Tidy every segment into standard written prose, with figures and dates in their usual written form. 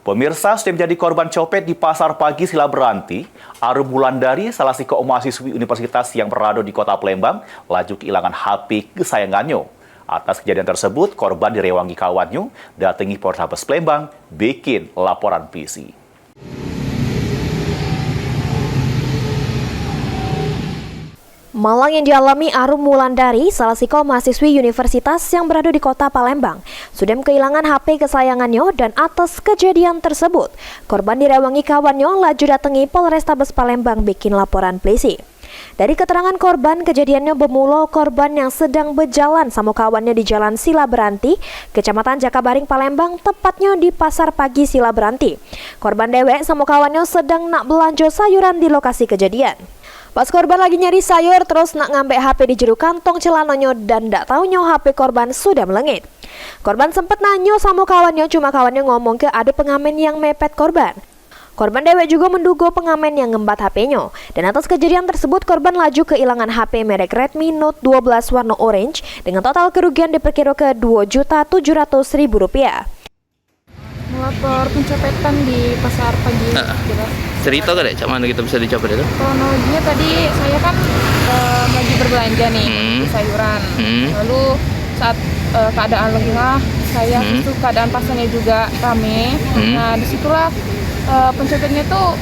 Pemirsa, sudah menjadi korban copet di Pasar Pagi Silaberanti, Arum Wulandari, salah satu mahasiswi universitas yang berada di kota Palembang, laju kehilangan HP kesayangannya. Atas kejadian tersebut, korban direwangi kawannya, datangi Polrestabes Palembang, bikin laporan polisi. Malang yang dialami Arum Wulandari, salah satu mahasiswi universitas yang berada di kota Palembang, sudah kehilangan HP kesayangannya dan atas kejadian tersebut, korban direwangi kawannya laju datangi Polrestabes Palembang bikin laporan polisi. Dari keterangan korban, kejadiannya bermula korban yang sedang berjalan sama kawannya di Jalan Silaberanti, Kecamatan Jakabaring, Palembang, tepatnya di Pasar Pagi Silaberanti. Korban dewek sama kawannya sedang nak belanja sayuran di lokasi kejadian. Pas korban lagi nyari sayur, terus nak ngambil HP di jero kantong celananya dan ndak taunya HP korban sudah melengit. Korban sempat nanya sama kawannya, cuma kawannya ngomong ke ada pengamen yang mepet korban. Korban dewek juga menduga pengamen yang ngembat HP-nya. Dan atas kejadian tersebut, korban laju kehilangan HP merek Redmi Note 12 warna orange dengan total kerugian diperkirakan ke Rp2.700.000. Melapor pencopetan di Pasar Pagi. Cerita kan deh, cak mana kita bisa dicopet itu? Kronologinya tadi saya kan lagi berbelanja nih, beli sayuran. Lalu saat keadaan lengah, saya itu keadaan pasarnya juga rame. Nah disitulah pencopetnya tuh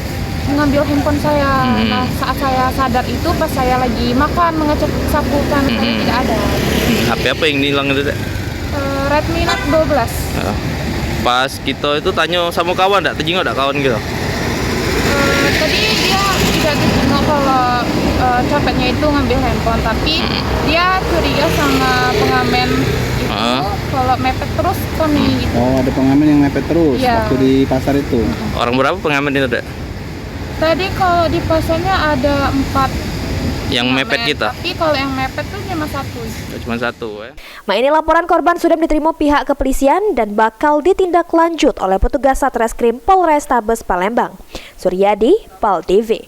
mengambil handphone saya. Nah saat saya sadar itu pas saya lagi makan mengecek saku kan saya tidak ada. HP apa yang hilang itu? Redmi Note 12. Pas kita itu tanya sama kawan, enggak terjenguk enggak kawan gitu? Tadi dia tidak terjenguk kalau copetnya itu ngambil handphone, tapi dia curiga sama pengamen itu kalau mepet terus kami gitu. Oh, ada pengamen yang mepet terus waktu di pasar itu. Orang berapa pengamen itu, Dek? Tadi kalau di pasarnya ada 4 yang mepet kita. Tapi kalau yang mepet tuh cuma satu ya. Nah, ini laporan korban sudah diterima pihak kepolisian dan bakal ditindaklanjut oleh petugas Satreskrim Polrestabes Palembang. Suryadi, PAL TV.